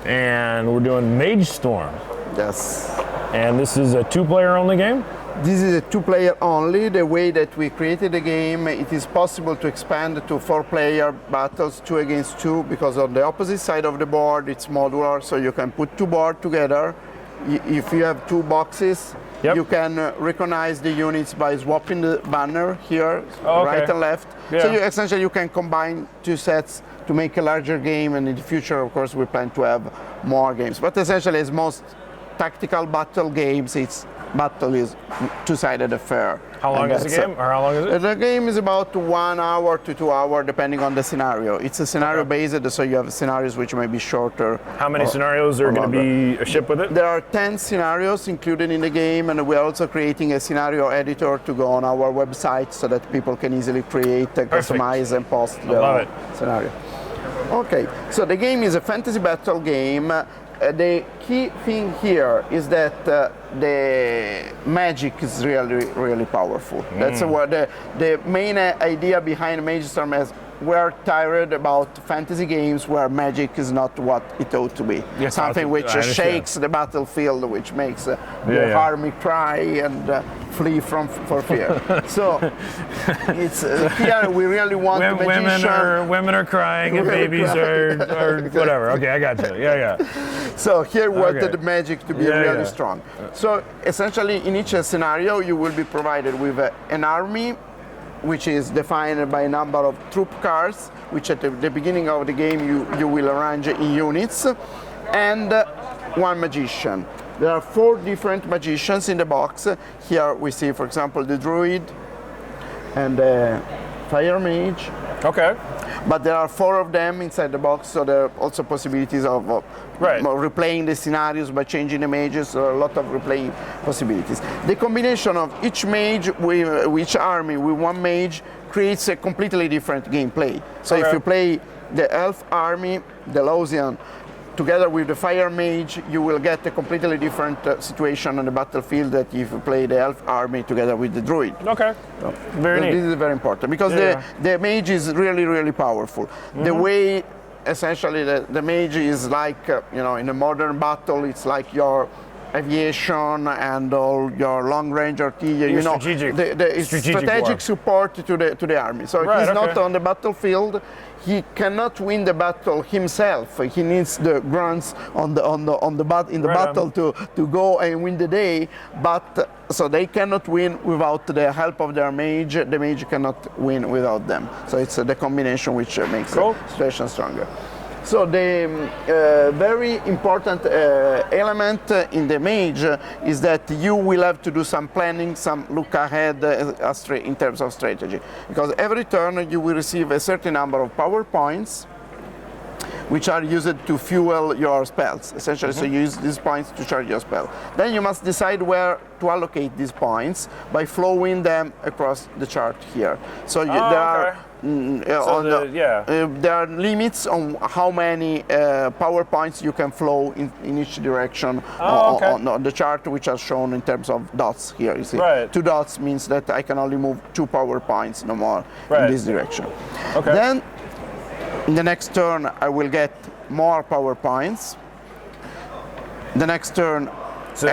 and we're doing Magestorm. Yes. And this is a 2-player only game? This is a 2-player only. The way that we created the game, it is possible to expand to 4-player battles, 2 against 2, because on the opposite side of the board it's modular, so you can put 2 boards together. If you have 2 boxes, you can recognize the units by swapping the banner here, right and left. Yeah. So essentially you can combine 2 sets to make a larger game, and in the future, of course, we plan to have more games. But essentially, as most tactical battle games, battle is 2-sided affair. How long is the game, or how long is it? The game is about 1 hour to 2 hours, depending on the scenario. It's a scenario-based, so you have scenarios which may be shorter. How many scenarios are going to be shipped with it? There are 10 scenarios included in the game, and we're also creating a scenario editor to go on our website so that people can easily create, customize, and post their scenario. Okay, so the game is a fantasy battle game. The key thing here is that the magic is really powerful. That's what the main idea behind Magestorm is. We're tired about fantasy games where magic is not what it ought to be. Yes, something which shakes the battlefield, which makes the army cry and flee for fear. So it's here we really want the magician. Women are crying and babies are whatever. Okay, I got you. Yeah. So here we wanted the magic to be really strong. So essentially, in each scenario, you will be provided with an army, which is defined by a number of troop cards, which at the beginning of the game you will arrange in units, and 1 magician. There are 4 different magicians in the box. Here we see, for example, the druid and the fire mage. Okay. But there are 4 of them inside the box, so there are also possibilities of replaying the scenarios by changing the mages, so a lot of replaying possibilities. The combination of each mage with each army with 1 mage creates a completely different gameplay. So if you play the elf army, the Lausian, together with the fire mage, you will get a completely different situation on the battlefield that if you play the elf army together with the druid. Okay, so very neat. This is very important because the mage is really powerful. The way essentially the mage is like, in a modern battle, it's like your aviation and all your long-range artillery, strategic support to the army. So if he's not on the battlefield, he cannot win the battle himself. He needs the grunts in the battle to go and win the day. But so they cannot win without the help of their mage. The mage cannot win without them. So it's the combination which makes the situation stronger. So the very important element in the mage is that you will have to do some planning, some look ahead in terms of strategy. Because every turn you will receive a certain number of power points which are used to fuel your spells. Essentially, so you use these points to charge your spell. Then you must decide where to allocate these points by flowing them across the chart here. So there are there are limits on how many power points you can flow in each direction on the chart, which are shown in terms of dots here. You see, 2 dots means that I can only move 2 power points, no more, in this direction. Then, in the next turn, I will get more power points. The next turn, so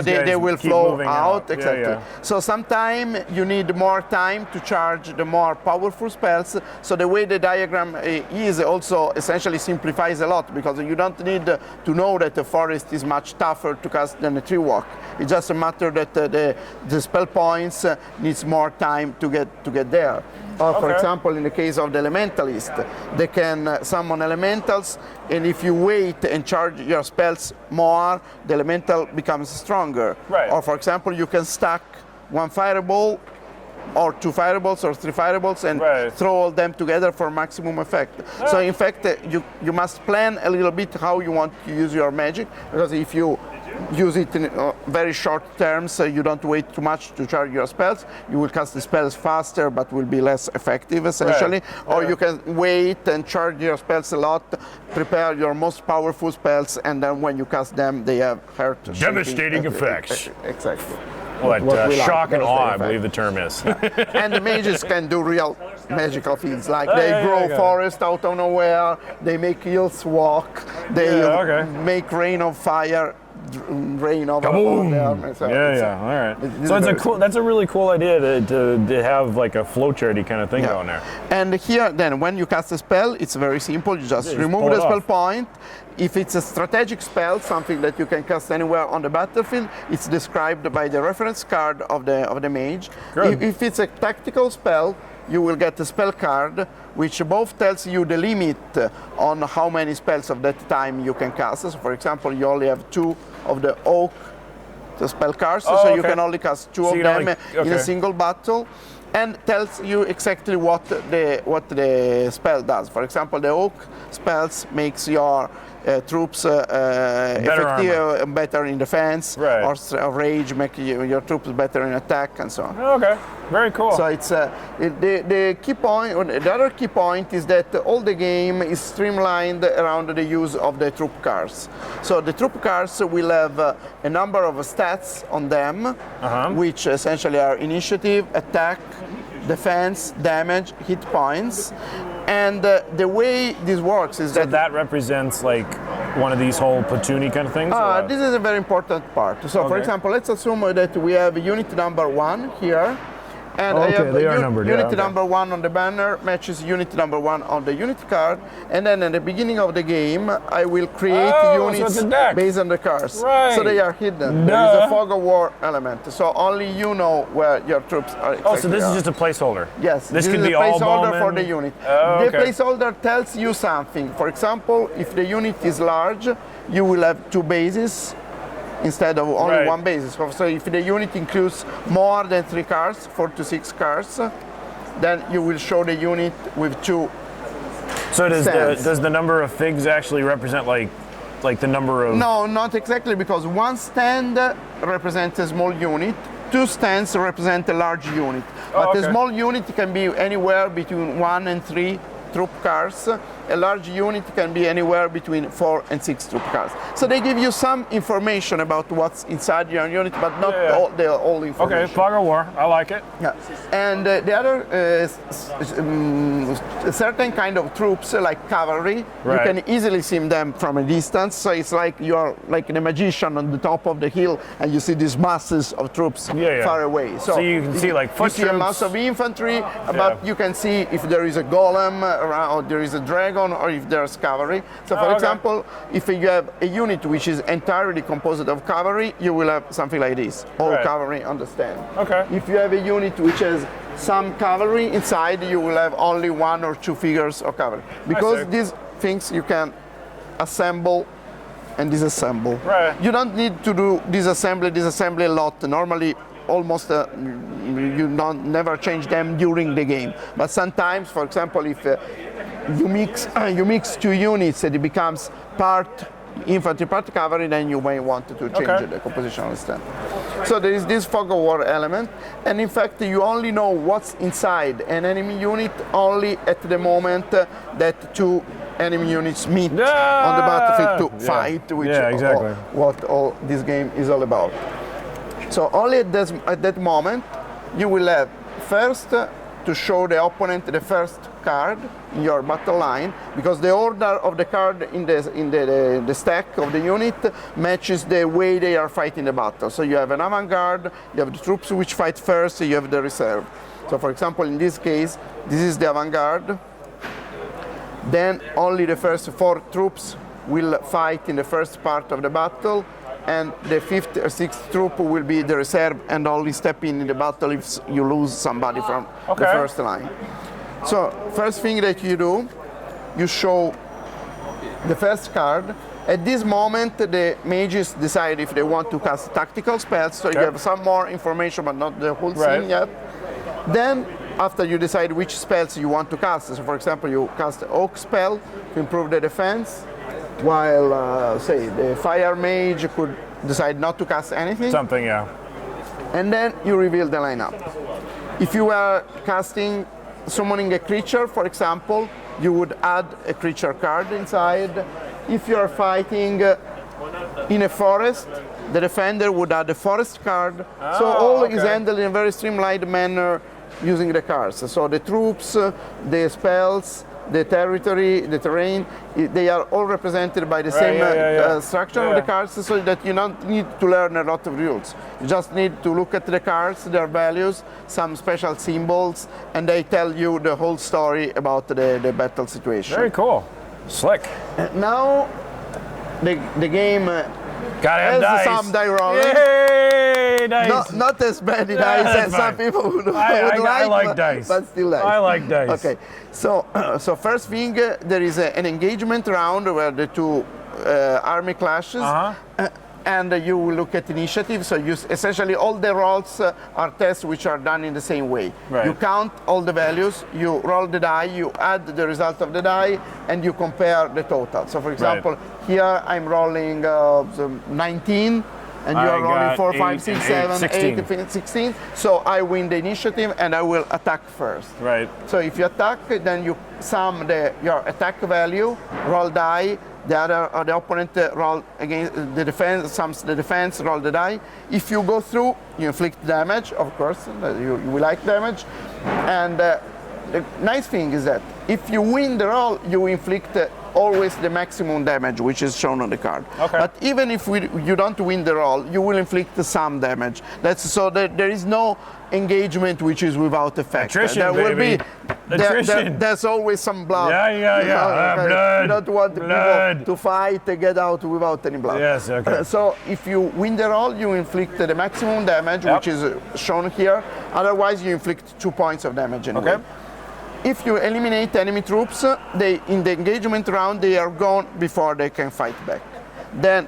they will flow out. Exactly. So sometimes you need more time to charge the more powerful spells. So the way the diagram is also essentially simplifies a lot, because you don't need to know that the forest is much tougher to cast than a tree walk. It's just a matter that the spell points needs more time to get there. Or for example, in the case of the elementalist, they can summon elementals, and if you wait and charge your spells more, the elemental becomes stronger. Or for example, you can stack 1 fireball or 2 fireballs or 3 fireballs and throw all them together for maximum effect. So in fact, you must plan a little bit how you want to use your magic, because if you use it in very short terms, so you don't wait too much to charge your spells, you will cast the spells faster but will be less effective essentially. Or you can wait and charge your spells a lot, prepare your most powerful spells, and then when you cast them they have devastating effects. Exactly. Shock and awe, I believe the term is. And the mages can do real magical fields. Like they grow forest out of nowhere, they make hills walk, they make rain of fire, rain over there. So all right. So it's a cool. That's a really cool idea to have like a flowcharty kind of thing going there. And here, then, when you cast a spell, it's very simple. You just remove the spell point. If it's a strategic spell, something that you can cast anywhere on the battlefield, it's described by the reference card of the mage. If it's a tactical spell, you will get a spell card, which both tells you the limit on how many spells of that time you can cast. So, for example, you only have 2 of the oak spell cards, so you can only cast 2 of them in a single battle, and tells you exactly what the spell does. For example, the oak spells makes your troops effective, better in defense, or rage make your troops better in attack, and so on. Okay, very cool. So it's the key point. The other key point is that all the game is streamlined around the use of the troop cards. So the troop cards will have a number of stats on them, which essentially are initiative, attack, defense, damage, hit points. And the way this works is that represents like one of these whole platoony kind of things? This is a very important part. So for example, let's assume that we have unit number 1 here. And I have they are numbered, unit number 1 on the banner matches unit number 1 on the unit card, and then at the beginning of the game I will create units based on the cards. So they are hidden. There is a fog of war element, so only you know where your troops are. So this is just a placeholder? Yes, this could is be a placeholder all for the unit. The placeholder tells you something. For example, if the unit is large, you will have 2 bases instead of only 1 basis. So if the unit includes more than 3 cards, 4 to 6 cards, then you will show the unit with 2 So does the number of figs actually represent like the number of... No, not exactly, because 1 stand represents a small unit, 2 stands represent a large unit. But a small unit can be anywhere between 1 and 3 troop cards. A large unit can be anywhere between 4 and 6 troop cards. So they give you some information about what's inside your unit, but not all information. Okay, fog of war, I like it. Yeah, and the other certain kind of troops, like cavalry, you can easily see them from a distance. So it's like you're like a magician on the top of the hill, and you see these masses of troops far away. So you can see like foot troops. You see a mass of infantry, but you can see if there is a golem around, or there is a dragon, or if there's cavalry. So for example, if you have a unit which is entirely composed of cavalry, you will have something like this, all cavalry on the stand. If you have a unit which has some cavalry inside, you will have only 1 or 2 figures of cavalry. Because these things you can assemble and disassemble. You don't need to do disassembly a lot. Normally, almost you never change them during the game. But sometimes, for example, if you mix 2 units and it becomes part infantry, part cavalry, then you may want to change the composition of the stand. So there is this fog of war element, and in fact you only know what's inside an enemy unit only at the moment that 2 enemy units meet on the battlefield to fight, which is what all this game is all about. So only at that moment you will have first to show the opponent the first card in your battle line, because the order of the card in the stack of the unit matches the way they are fighting the battle. So you have an avant-garde, you have the troops which fight first, you have the reserve. So for example, in this case, this is the avant-garde. Then only the first 4 troops will fight in the first part of the battle, and the 5th or 6th troop will be the reserve and only step in the battle if you lose somebody from the first line. So first thing that you do, you show the first card. At this moment, the mages decide if they want to cast tactical spells, so you have some more information, but not the whole scene yet. Then, after you decide which spells you want to cast, so for example, you cast an oak spell to improve the defense, while, say, the fire mage could decide not to cast anything. Something, And then you reveal the lineup. If you were summoning a creature, for example, you would add a creature card inside. If you are fighting in a forest, the defender would add a forest card. So all is handled in a very streamlined manner using the cards. So the troops, the spells, the territory, the terrain, they are all represented by the same structure of the cards, so that you don't need to learn a lot of rules. You just need to look at the cards, their values, some special symbols, and they tell you the whole story about the battle situation. Very cool. Slick. Now, the game has some die rolling. Yay, dice. Not as many dice as some people would like. I like dice. But still dice. I like dice. Okay, so first thing, there is an engagement round where the two army clashes. And you will look at initiative, so essentially all the rolls are tests which are done in the same way. Right. You count all the values, you roll the die, you add the result of the die, and you compare the total. So for example, here I'm rolling 19, and you are rolling 4, 5, 6, 7, 8, 16. So I win the initiative, and I will attack first. Right. So if you attack, then you sum your attack value, roll die, the opponent roll against the defense, sums the defense, roll the die. If you go through, you inflict damage, of course, you will like damage. And the nice thing is that if you win the roll, you inflict always the maximum damage, which is shown on the card. Okay. But even if you don't win the roll, you will inflict some damage. That's so that there is no engagement which is without effect. Attrition, there will baby. be there's always some blood. Yeah. Blood. You don't want people to fight to get out without any blood. Yes, okay. So if you win the roll, you inflict the maximum damage, which is shown here. Otherwise, you inflict 2 points of damage anyway. Okay. If you eliminate enemy troops, in the engagement round, they are gone before they can fight back. Then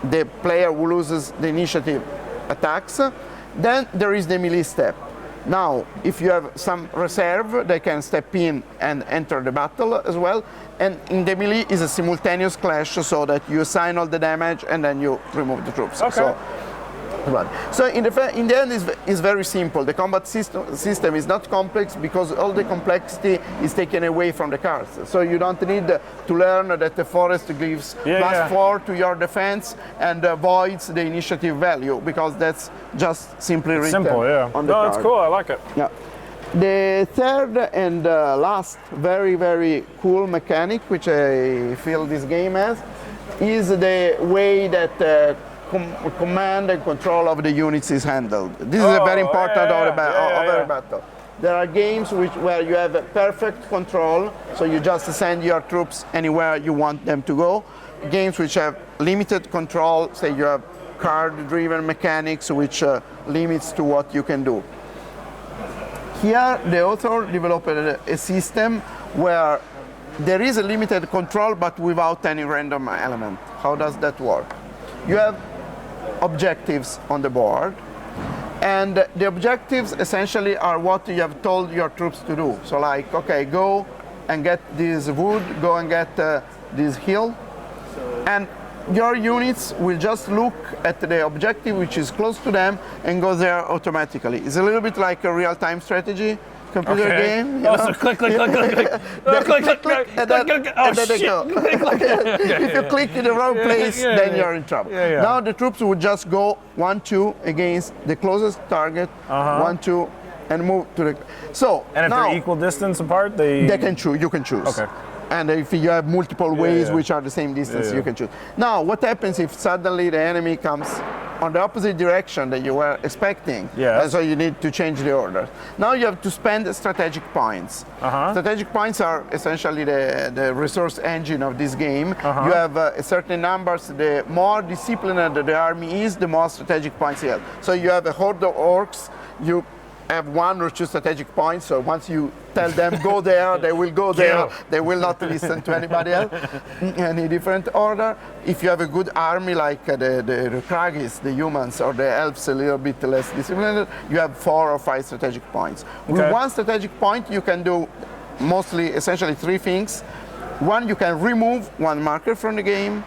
the player who loses the initiative attacks. Then there is the melee step. Now, if you have some reserve, they can step in and enter the battle as well. And in the melee is a simultaneous clash, so that you assign all the damage and then you remove the troops. Okay. So in the end, it's very simple. The combat system is not complex because all the complexity is taken away from the cards. So you don't need to learn that the forest gives +4 to your defense and voids the initiative value, because that's just simply written on the card. That's cool. I like it. Yeah. The third and last very, very cool mechanic, which I feel this game has, is the way that command and control of the units is handled. This is a very important of every battle. There are games where you have perfect control, so you just send your troops anywhere you want them to go. Games which have limited control, say you have card-driven mechanics, which limits to what you can do. Here, the author developed a system where there is a limited control, but without any random element. How does that work? You have objectives on the board, and the objectives essentially are what you have told your troops to do. So like, okay, go and get this wood, go and get this hill, and your units will just look at the objective which is close to them and go there automatically. It's a little bit like a real-time strategy computer game. So click, and then they go. If you click in the wrong place, then you're in trouble. Now the troops would just go 1, 2 against the closest target, 1, 2, and move to the. So and if now, they're equal distance apart, they can choose. You can choose. Okay. And if you have multiple ways which are the same distance, you can choose. Now, what happens if suddenly the enemy comes on the opposite direction that you were expecting? And so you need to change the order. Now you have to spend strategic points. Strategic points are essentially the resource engine of this game. You have a certain numbers. The more disciplined the army is, the more strategic points you have. So you have a horde of orcs. You have 1 or 2 strategic points, so once you tell them go there, they will go there. They will not listen to anybody else, any different order. If you have a good army like the Kragis, the humans, or the elves a little bit less disciplined, you have 4 or 5 strategic points. With 1 strategic point, you can do essentially 3 things. 1, you can remove 1 marker from the game.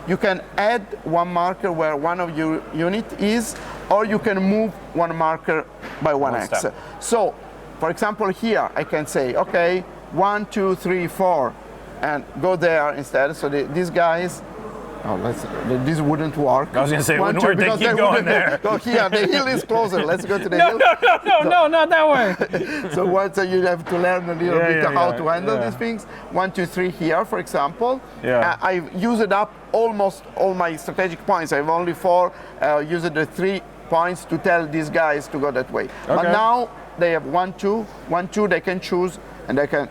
You can add 1 marker where one of your unit is, or you can move 1 marker by 1x. Step. So, for example, here I can say, okay, 1, 2, 3, 4, and go there instead. So these guys Oh, this wouldn't work. I was going to say, it wouldn't work. They keep going there. Go here. The hill is closer. Let's go to the hill. No, not that way. So once you have to learn a little bit how to handle these things. 1, 2, 3 here, for example. Yeah. I've used up almost all my strategic points. I've only 4 used the 3 points to tell these guys to go that way. But now they have 1, 2, 1, 2. They can choose, and they can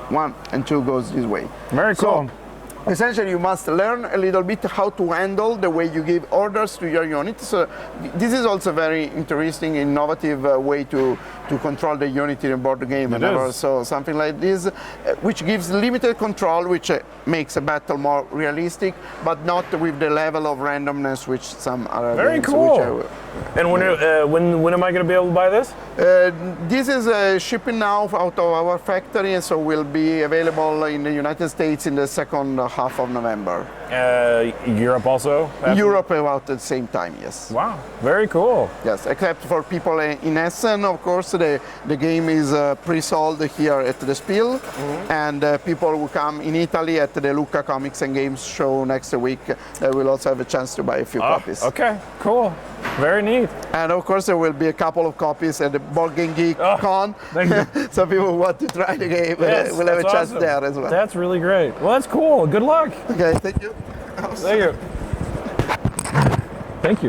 1 and 2 goes this way. Very cool. So, essentially, you must learn a little bit how to handle the way you give orders to your unit. So this is also a very interesting, innovative way to control the unit in a board game. So something like this, which gives limited control, which makes a battle more realistic, but not with the level of randomness which some other very games. Cool. And when am I going to be able to buy this? This is shipping now out of our factory, and so will be available in the United States in the second half of November. Europe also? Europe about the same time, yes. Wow, very cool. Yes, except for people in Essen, of course, the game is pre-sold here at the Spiel, and people who come in Italy at the Lucca Comics and Games show next week, they will also have a chance to buy a few copies. Okay, cool. Very neat. And of course, there will be a couple of copies at the BoardGameGeek Con. So people who want to try the game will have a chance there as well. That's really great. Well, that's cool. Good luck. Okay, thank you. Thank you. Thank you.